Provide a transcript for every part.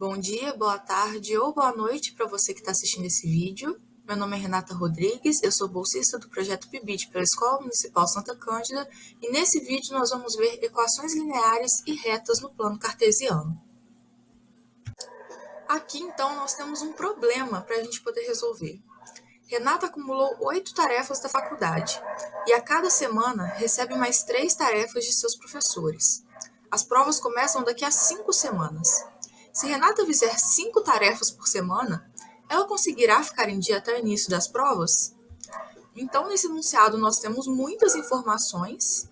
Bom dia, boa tarde ou boa noite para você que está assistindo esse vídeo. Meu nome é Renata Rodrigues, eu sou bolsista do projeto PIBIT pela Escola Municipal Santa Cândida e nesse vídeo nós vamos ver equações lineares e retas no plano cartesiano. Aqui então nós temos um problema para a gente poder resolver. Renata acumulou 8 tarefas da faculdade e a cada semana recebe mais 3 tarefas de seus professores. As provas começam daqui a 5 semanas. Se Renata fizer 5 tarefas por semana, ela conseguirá ficar em dia até o início das provas? Então, nesse enunciado, nós temos muitas informações.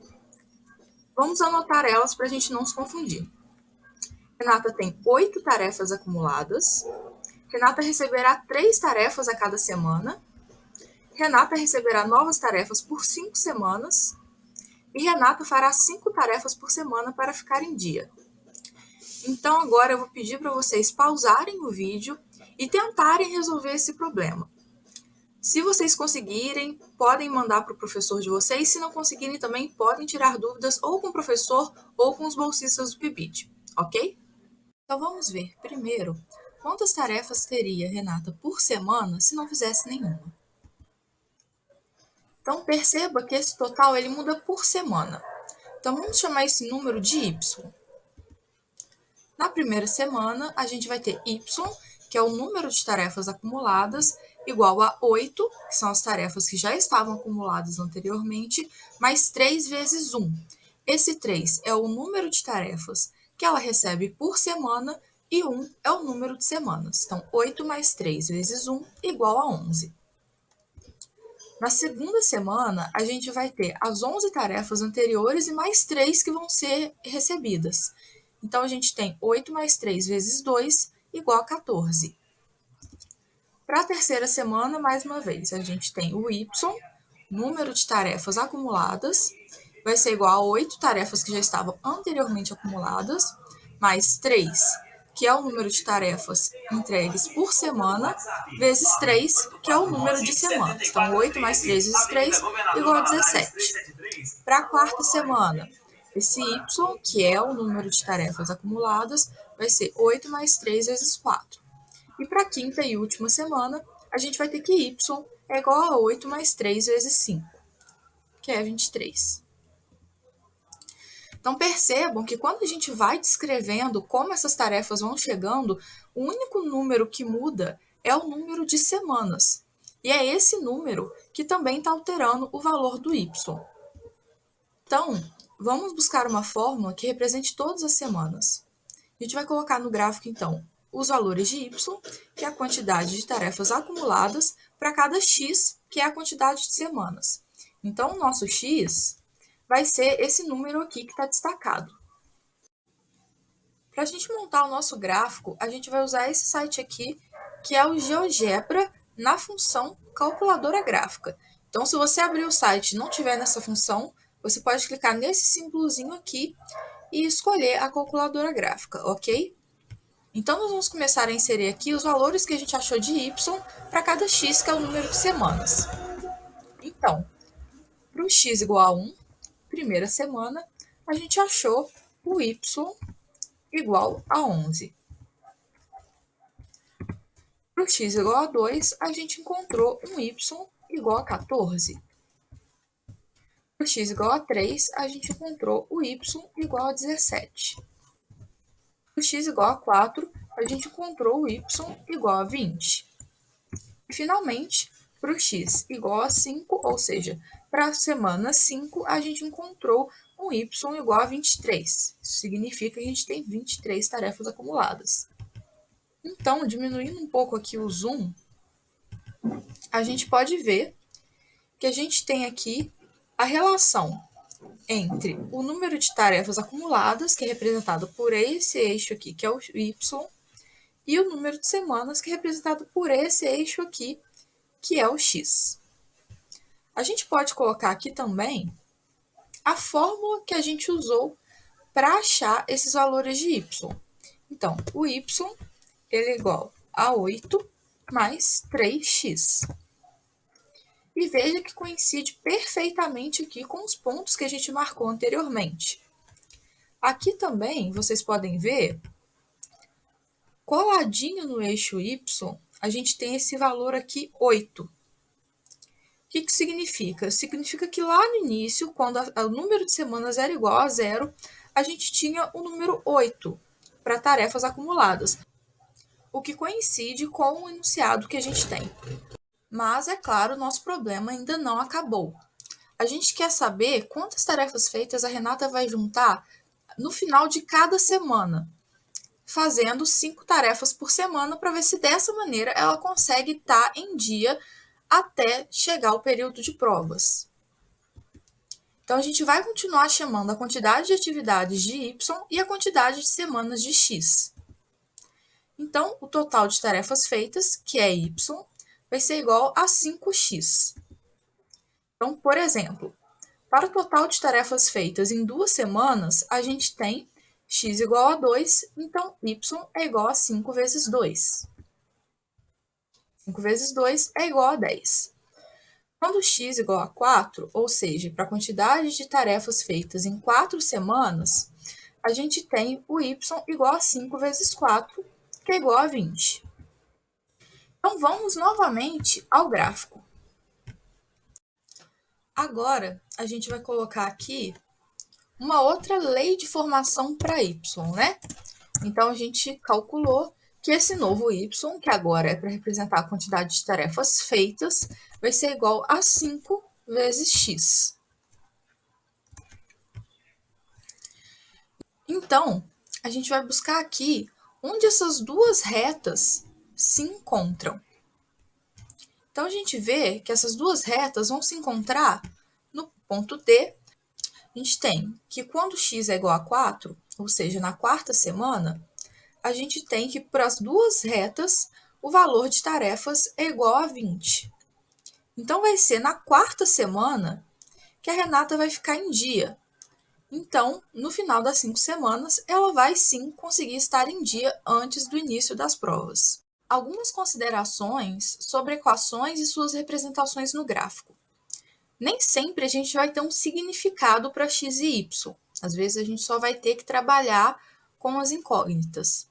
Vamos anotar elas para a gente não se confundir. Renata tem 8 tarefas acumuladas. Renata receberá 3 tarefas a cada semana. Renata receberá novas tarefas por 5 semanas. E Renata fará 5 tarefas por semana para ficar em dia. Então, agora eu vou pedir para vocês pausarem o vídeo e tentarem resolver esse problema. Se vocês conseguirem, podem mandar para o professor de vocês. Se não conseguirem, também podem tirar dúvidas ou com o professor ou com os bolsistas do PIBIT, ok? Então, vamos ver, primeiro, quantas tarefas teria Renata por semana se não fizesse nenhuma. Então, perceba que esse total ele muda por semana. Então, vamos chamar esse número de y. Na primeira semana, a gente vai ter y, que é o número de tarefas acumuladas, igual a 8, que são as tarefas que já estavam acumuladas anteriormente, mais 3 vezes 1. Esse 3 é o número de tarefas que ela recebe por semana e 1 é o número de semanas. Então, 8 mais 3 vezes 1 igual a 11. Na segunda semana, a gente vai ter as 11 tarefas anteriores e mais 3 que vão ser recebidas. Então, a gente tem 8 mais 3 vezes 2 igual a 14. Para a terceira semana, mais uma vez, a gente tem o y, número de tarefas acumuladas, vai ser igual a 8 tarefas que já estavam anteriormente acumuladas, mais 3, que é o número de tarefas entregues por semana, vezes 3, que é o número de semanas. Então, 8 mais 3 vezes 3 igual a 17. Para a quarta semana, esse y, que é o número de tarefas acumuladas, vai ser 8 mais 3 vezes 4. E para a quinta e última semana, a gente vai ter que y é igual a 8 mais 3 vezes 5, que é 23. Então, percebam que quando a gente vai descrevendo como essas tarefas vão chegando, o único número que muda é o número de semanas. E é esse número que também está alterando o valor do y. Então, vamos buscar uma fórmula que represente todas as semanas. A gente vai colocar no gráfico, então, os valores de y, que é a quantidade de tarefas acumuladas, para cada x, que é a quantidade de semanas. Então, o nosso x vai ser esse número aqui que está destacado. Para a gente montar o nosso gráfico, a gente vai usar esse site aqui, que é o GeoGebra, na função calculadora gráfica. Então, se você abrir o site e não tiver nessa função, você pode clicar nesse símbolozinho aqui e escolher a calculadora gráfica, ok? Então, nós vamos começar a inserir aqui os valores que a gente achou de y para cada x, que é o número de semanas. Então, para o x igual a 1, primeira semana, a gente achou o y igual a 11. Para o x igual a 2, a gente encontrou um y igual a 14. Para o x igual a 3, a gente encontrou o y igual a 17. Para o x igual a 4, a gente encontrou o y igual a 20. E, finalmente, para o x igual a 5, ou seja, para a semana 5, a gente encontrou um y igual a 23. Isso significa que a gente tem 23 tarefas acumuladas. Então, diminuindo um pouco aqui o zoom, a gente pode ver que a gente tem aqui a relação entre o número de tarefas acumuladas, que é representado por esse eixo aqui, que é o y, e o número de semanas, que é representado por esse eixo aqui, que é o x. A gente pode colocar aqui também a fórmula que a gente usou para achar esses valores de y. Então, o y ele é igual a 8 mais 3x. E veja que coincide perfeitamente aqui com os pontos que a gente marcou anteriormente. Aqui também vocês podem ver Coladinho no eixo Y, a gente tem esse valor aqui, 8. O que significa? Significa que lá no início, quando o número de semanas era igual a 0, a gente tinha o número 8 para tarefas acumuladas, o que coincide com o enunciado que a gente tem. Mas, é claro, o nosso problema ainda não acabou. A gente quer saber quantas tarefas feitas a Renata vai juntar no final de cada semana, fazendo 5 tarefas por semana para ver se dessa maneira ela consegue estar em dia até chegar o período de provas. Então, a gente vai continuar chamando a quantidade de atividades de Y e a quantidade de semanas de X. Então, o total de tarefas feitas, que é Y, vai ser igual a 5x. Então, por exemplo, para o total de tarefas feitas em 2 semanas, a gente tem x igual a 2, então y é igual a 5 vezes 2. 5 vezes 2 é igual a 10. Quando x igual a 4, ou seja, para a quantidade de tarefas feitas em 4 semanas, a gente tem o y igual a 5 vezes 4, que é igual a 20. Então, vamos novamente ao gráfico. Agora, a gente vai colocar aqui uma outra lei de formação para y, né? Então, a gente calculou que esse novo y, que agora é para representar a quantidade de tarefas feitas, vai ser igual a 5 vezes x. Então, a gente vai buscar aqui onde essas duas retas se encontram. Então, a gente vê que essas duas retas vão se encontrar no ponto D. A gente tem que quando x é igual a 4, ou seja, na quarta semana, a gente tem que para as duas retas o valor de tarefas é igual a 20. Então, vai ser na quarta semana que a Renata vai ficar em dia. Então, no final das 5 semanas, ela vai sim conseguir estar em dia antes do início das provas. Algumas considerações sobre equações e suas representações no gráfico. Nem sempre a gente vai ter um significado para x e y. Às vezes a gente só vai ter que trabalhar com as incógnitas.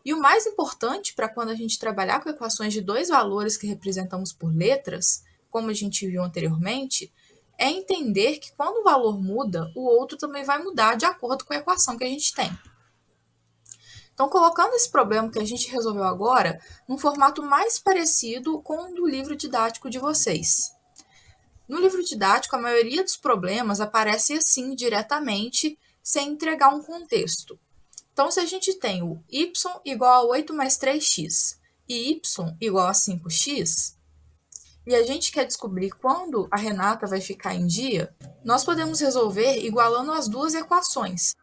E o mais importante para quando a gente trabalhar com equações de dois valores que representamos por letras, como a gente viu anteriormente, é entender que quando o valor muda, o outro também vai mudar de acordo com a equação que a gente tem. Então, colocando esse problema que a gente resolveu agora num formato mais parecido com o do livro didático de vocês. No livro didático, a maioria dos problemas aparece assim diretamente, sem entregar um contexto. Então, se a gente tem o y igual a 8 mais 3x e y igual a 5x, e a gente quer descobrir quando a Renata vai ficar em dia, nós podemos resolver igualando as duas equações.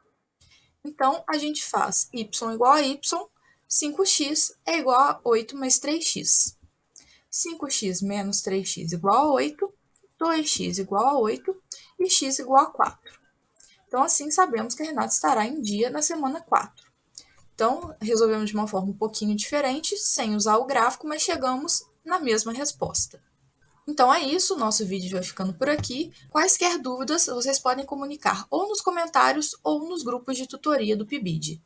Então, a gente faz y igual a y, 5x é igual a 8 mais 3x. 5x menos 3x igual a 8, 2x igual a 8 e x igual a 4. Então, assim, sabemos que a Renata estará em dia na semana 4. Então, resolvemos de uma forma um pouquinho diferente, sem usar o gráfico, mas chegamos na mesma resposta. Então é isso, nosso vídeo vai ficando por aqui. Quaisquer dúvidas, vocês podem comunicar ou nos comentários ou nos grupos de tutoria do PIBID.